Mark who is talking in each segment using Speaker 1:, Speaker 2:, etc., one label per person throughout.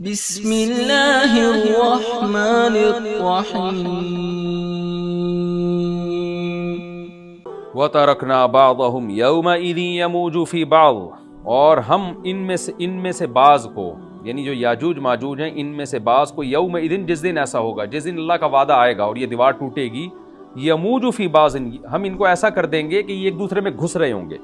Speaker 1: بسم اللہ الرحمن الرحیم
Speaker 2: وَتَرَكْنَا بَعْضَهُمْ يَوْمَئِذٍ يَمُوجُ فِي بَعْضٍ، اور ہم ان میں سے بعض کو، یعنی جو یاجوج ماجوج ہیں، ان میں سے بعض کو یومئذ، جس دن ایسا ہوگا، جس دن اللہ کا وعدہ آئے گا اور یہ دیوار ٹوٹے گی، یموج فی بعض، ہم ان کو ایسا کر دیں گے کہ یہ ایک دوسرے میں گھس رہے ہوں گے۔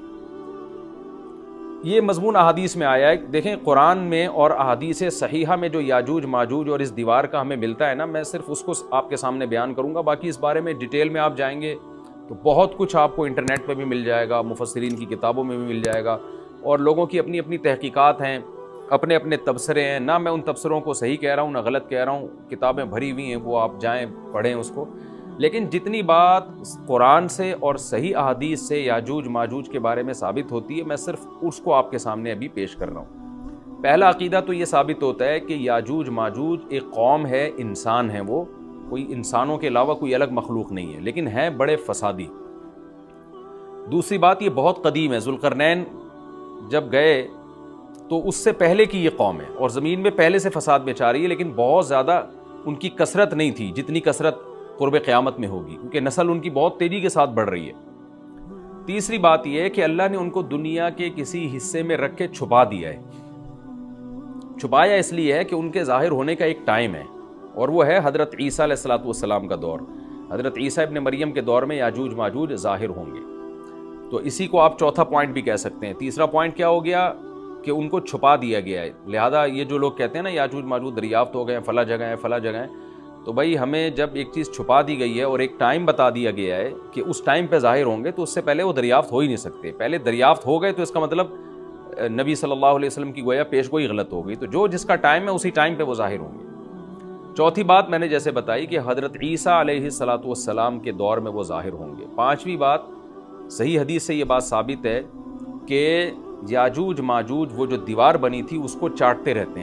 Speaker 2: یہ مضمون احادیث میں آیا ہے۔ دیکھیں قرآن میں اور احادیث صحیحہ میں جو یاجوج ماجوج اور اس دیوار کا ہمیں ملتا ہے نا، میں صرف اس کو آپ کے سامنے بیان کروں گا، باقی اس بارے میں ڈیٹیل میں آپ جائیں گے تو بہت کچھ آپ کو انٹرنیٹ پہ بھی مل جائے گا، مفسرین کی کتابوں میں بھی مل جائے گا، اور لوگوں کی اپنی اپنی تحقیقات ہیں، اپنے اپنے تبصرے ہیں۔ نہ میں ان تبصروں کو صحیح کہہ رہا ہوں نہ غلط کہہ رہا ہوں، کتابیں بھری ہوئی ہیں، وہ آپ جائیں پڑھیں اس کو، لیکن جتنی بات قرآن سے اور صحیح احادیث سے یاجوج ماجوج کے بارے میں ثابت ہوتی ہے، میں صرف اس کو آپ کے سامنے ابھی پیش کر رہا ہوں۔ پہلا عقیدہ تو یہ ثابت ہوتا ہے کہ یاجوج ماجوج ایک قوم ہے، انسان ہیں، وہ کوئی انسانوں کے علاوہ کوئی الگ مخلوق نہیں ہے، لیکن ہیں بڑے فسادی۔ دوسری بات، یہ بہت قدیم ہے، ذوالقرنین جب گئے تو اس سے پہلے کی یہ قوم ہے، اور زمین میں پہلے سے فساد مچا رہی ہے، لیکن بہت زیادہ ان کی کثرت نہیں تھی جتنی کثرت قرب قیامت میں ہوگی، کیونکہ نسل ان کی بہت تیزی کے ساتھ بڑھ رہی ہے۔ تیسری بات یہ ہے کہ اللہ نے ان کو دنیا کے کسی حصے میں رکھ کے چھپا دیا ہے۔ چھپایا اس لیے ہے کہ ان کے ظاہر ہونے کا ایک ٹائم ہے، اور وہ ہے حضرت عیسیٰ علیہ السلام کا دور۔ حضرت عیسیٰ ابن مریم کے دور میں یاجوج ماجوج ظاہر ہوں گے، تو اسی کو آپ چوتھا پوائنٹ بھی کہہ سکتے ہیں۔ تیسرا پوائنٹ کیا ہو گیا کہ ان کو چھپا دیا گیا ہے، لہذا یہ جو لوگ کہتے ہیں نا یاجوج ماجوج دریافت ہو گئے ہیں، فلاں جگہ ہیں فلاں جگہ ہیں، تو بھائی ہمیں جب ایک چیز چھپا دی گئی ہے اور ایک ٹائم بتا دیا گیا ہے کہ اس ٹائم پہ ظاہر ہوں گے، تو اس سے پہلے وہ دریافت ہو ہی نہیں سکتے۔ پہلے دریافت ہو گئے تو اس کا مطلب نبی صلی اللہ علیہ وسلم کی گویا پیش گوئی غلط ہو گئی، تو جو جس کا ٹائم ہے اسی ٹائم پہ وہ ظاہر ہوں گے۔ چوتھی بات میں نے جیسے بتائی کہ حضرت عیسیٰ علیہ السلام کے دور میں وہ ظاہر ہوں گے۔ پانچویں بات، صحیح حدیث سے یہ بات ثابت ہے کہ یاجوج ماجوج وہ جو دیوار بنی تھی اس کو چاٹتے رہتے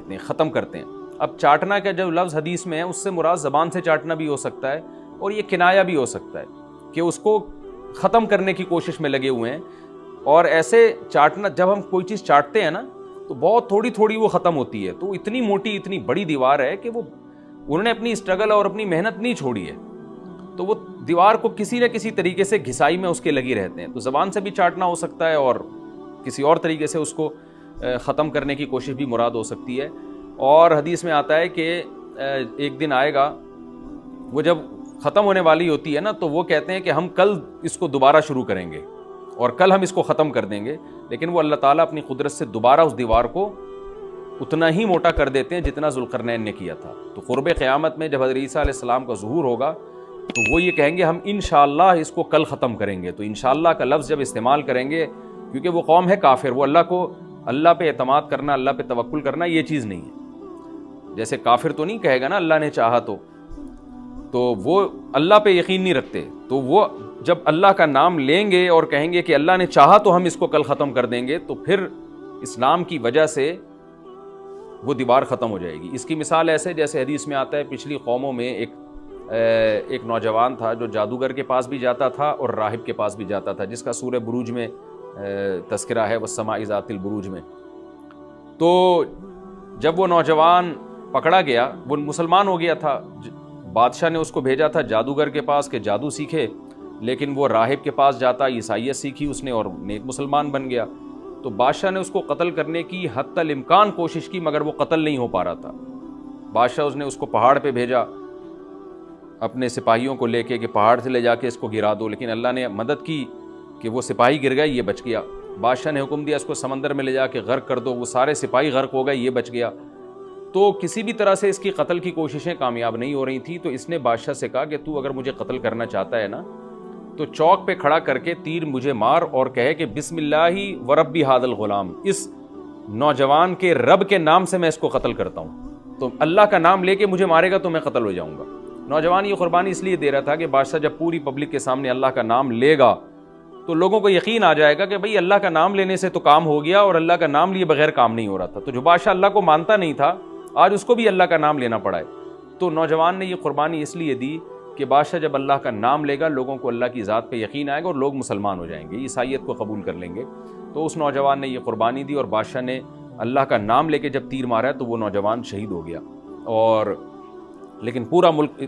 Speaker 2: ہیں، ختم کرتے ہیں۔ اب چاٹنا کا جو لفظ حدیث میں ہے اس سے مراد زبان سے چاٹنا بھی ہو سکتا ہے، اور یہ کنایا بھی ہو سکتا ہے کہ اس کو ختم کرنے کی کوشش میں لگے ہوئے ہیں۔ اور ایسے چاٹنا، جب ہم کوئی چیز چاٹتے ہیں نا تو بہت تھوڑی تھوڑی وہ ختم ہوتی ہے، تو اتنی موٹی اتنی بڑی دیوار ہے کہ وہ انہوں نے اپنی اسٹرگل اور اپنی محنت نہیں چھوڑی ہے، تو وہ دیوار کو کسی نہ کسی طریقے سے گھسائی میں اس کے لگی رہتے ہیں۔ تو زبان سے بھی چاٹنا ہو سکتا ہے، اور کسی اور طریقے سے اس کو ختم کرنے کی کوشش بھی مراد ہو سکتی ہے۔ اور حدیث میں آتا ہے کہ ایک دن آئے گا، وہ جب ختم ہونے والی ہوتی ہے نا تو وہ کہتے ہیں کہ ہم کل اس کو دوبارہ شروع کریں گے اور کل ہم اس کو ختم کر دیں گے، لیکن وہ اللہ تعالیٰ اپنی قدرت سے دوبارہ اس دیوار کو اتنا ہی موٹا کر دیتے ہیں جتنا ذوالقرنین نے کیا تھا۔ تو قرب قیامت میں جب حضرت عیسیٰ علیہ السلام کا ظہور ہوگا تو وہ یہ کہیں گے ہم انشاءاللہ اس کو کل ختم کریں گے۔ تو انشاءاللہ کا لفظ جب استعمال کریں گے، کیونکہ وہ قوم ہے کافر، وہ اللہ پہ اعتماد کرنا، اللہ پہ توکل کرنا یہ چیز نہیں ہے۔ جیسے کافر تو نہیں کہے گا نا اللہ نے چاہا تو وہ اللہ پہ یقین نہیں رکھتے، تو وہ جب اللہ کا نام لیں گے اور کہیں گے کہ اللہ نے چاہا تو ہم اس کو کل ختم کر دیں گے، تو پھر اسلام کی وجہ سے وہ دیوار ختم ہو جائے گی۔ اس کی مثال ایسے جیسے حدیث میں آتا ہے، پچھلی قوموں میں ایک نوجوان تھا جو جادوگر کے پاس بھی جاتا تھا اور راہب کے پاس بھی جاتا تھا، جس کا سورہ بروج میں تذکرہ ہے، والسماء ذات البروج میں۔ تو جب وہ نوجوان پکڑا گیا، وہ مسلمان ہو گیا تھا، بادشاہ نے اس کو بھیجا تھا جادوگر کے پاس کہ جادو سیکھے، لیکن وہ راہب کے پاس جاتا، عیسائیت سیکھی اس نے اور نیک مسلمان بن گیا۔ تو بادشاہ نے اس کو قتل کرنے کی حتی الامکان کوشش کی، مگر وہ قتل نہیں ہو پا رہا تھا۔ بادشاہ نے اس کو پہاڑ پہ بھیجا اپنے سپاہیوں کو لے کے کہ پہاڑ سے لے جا کے اس کو گرا دو، لیکن اللہ نے مدد کی کہ وہ سپاہی گر گئے، یہ بچ گیا۔ بادشاہ نے حکم دیا اس کو سمندر میں لے جا کے غرق کر دو، وہ سارے سپاہی غرق ہو گئے، یہ بچ گیا۔ تو کسی بھی طرح سے اس کی قتل کی کوششیں کامیاب نہیں ہو رہی تھیں، تو اس نے بادشاہ سے کہا کہ تو اگر مجھے قتل کرنا چاہتا ہے نا تو چوک پہ کھڑا کر کے تیر مجھے مار اور کہے کہ بسم اللہ وربی ھذا الغلام، اس نوجوان کے رب کے نام سے میں اس کو قتل کرتا ہوں، تو اللہ کا نام لے کے مجھے مارے گا تو میں قتل ہو جاؤں گا۔ نوجوان یہ قربانی اس لیے دے رہا تھا کہ بادشاہ جب پوری پبلک کے سامنے اللہ کا نام لے گا تو لوگوں کو یقین آ جائے گا کہ بھئی اللہ کا نام لینے سے تو کام ہو گیا، اور اللہ کا نام لیے بغیر کام نہیں ہو رہا تھا۔ تو جو بادشاہ اللہ کو مانتا نہیں تھا آج اس کو بھی اللہ کا نام لینا پڑا ہے۔ تو نوجوان نے یہ قربانی اس لیے دی کہ بادشاہ جب اللہ کا نام لے گا لوگوں کو اللہ کی ذات پہ یقین آئے گا اور لوگ مسلمان ہو جائیں گے، عیسائیت کو قبول کر لیں گے۔ تو اس نوجوان نے یہ قربانی دی اور بادشاہ نے اللہ کا نام لے کے جب تیر مارا ہے تو وہ نوجوان شہید ہو گیا، اور لیکن پورا ملک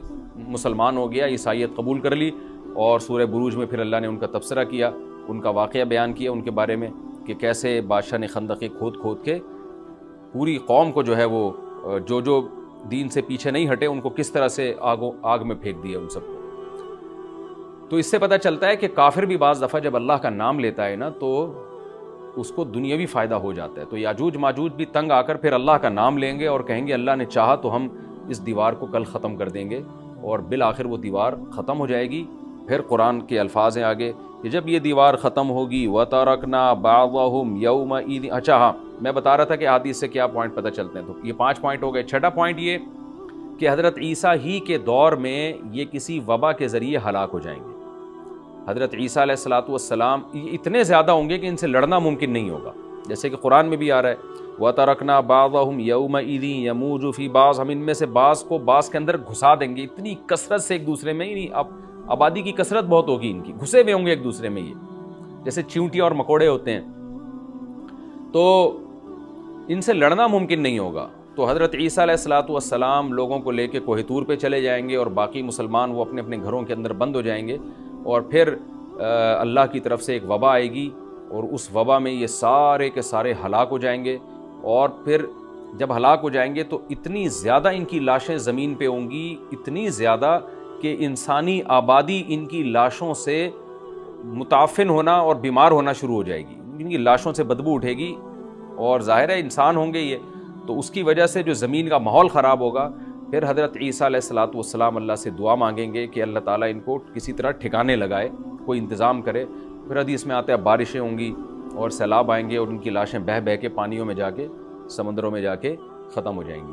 Speaker 2: مسلمان ہو گیا، عیسائیت قبول کر لی، اور سورہ بروج میں پھر اللہ نے ان کا تبصرہ کیا، ان کا واقعہ بیان کیا ان کے بارے میں کہ کیسے بادشاہ نے خندقیں کھود کے پوری قوم کو جو ہے وہ جو دین سے پیچھے نہیں ہٹے ان کو کس طرح سے آگ میں پھینک دیا ان سب کو۔ تو اس سے پتہ چلتا ہے کہ کافر بھی بعض دفعہ جب اللہ کا نام لیتا ہے نا تو اس کو دنیاوی فائدہ ہو جاتا ہے۔ تو یاجوج ماجوج بھی تنگ آ کر پھر اللہ کا نام لیں گے اور کہیں گے اللہ نے چاہا تو ہم اس دیوار کو کل ختم کر دیں گے، اور بالآخر وہ دیوار ختم ہو جائے گی۔ پھر قرآن کے الفاظ ہیں آگے کہ جب یہ دیوار ختم ہوگی وَتَرَكْنَا بَعْضَهُمْ يَوْمَئِذٍ، اچھا ہاں میں بتا رہا تھا کہ حدیث سے کیا پوائنٹ پتہ چلتے ہیں، تو یہ 5 پوائنٹ ہو گئے۔ چھٹا پوائنٹ یہ کہ حضرت عیسیٰ ہی کے دور میں یہ کسی وبا کے ذریعے ہلاک ہو جائیں گے۔ حضرت عیسیٰ علیہ الصلوۃ والسلام یہ اتنے زیادہ ہوں گے کہ ان سے لڑنا ممکن نہیں ہوگا، جیسے کہ قرآن میں بھی آ رہا ہے وَتَرَكْنَا بَعْضَهُمْ يَوْمَئِذٍ يَمُوجُ فِي بَعْضٍ، ہم ان میں سے بعض کو بعض کے اندر گھسا دیں گے، اتنی کثرت سے ایک دوسرے میں، نہیں اب آبادی کی کثرت بہت ہوگی ان کی، گھسے ہوئے ہوں گے ایک دوسرے میں، یہ جیسے چیونٹی اور مکوڑے ہوتے ہیں، تو ان سے لڑنا ممکن نہیں ہوگا۔ تو حضرت عیسیٰ علیہ الصلوۃ والسلام لوگوں کو لے کے کوہ طور پہ چلے جائیں گے، اور باقی مسلمان وہ اپنے اپنے گھروں کے اندر بند ہو جائیں گے، اور پھر اللہ کی طرف سے ایک وبا آئے گی، اور اس وبا میں یہ سارے کے سارے ہلاک ہو جائیں گے، اور پھر جب ہلاک ہو جائیں گے تو اتنی زیادہ ان کی لاشیں زمین پہ ہوں گی، اتنی زیادہ کہ انسانی آبادی ان کی لاشوں سے متعفن ہونا اور بیمار ہونا شروع ہو جائے گی، ان کی لاشوں سے بدبو اٹھے گی، اور ظاہر ہے انسان ہوں گے یہ، تو اس کی وجہ سے جو زمین کا ماحول خراب ہوگا، پھر حضرت عیسیٰ علیہ الصلوۃ والسلام اللہ سے دعا مانگیں گے کہ اللہ تعالیٰ ان کو کسی طرح ٹھکانے لگائے، کوئی انتظام کرے۔ پھر حدیث میں آتا ہے بارشیں ہوں گی اور سیلاب آئیں گے، اور ان کی لاشیں بہہ کے پانیوں میں جا کے، سمندروں میں جا کے ختم ہو جائیں گی۔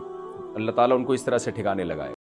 Speaker 2: اللہ تعالیٰ ان کو اس طرح سے ٹھکانے لگائے۔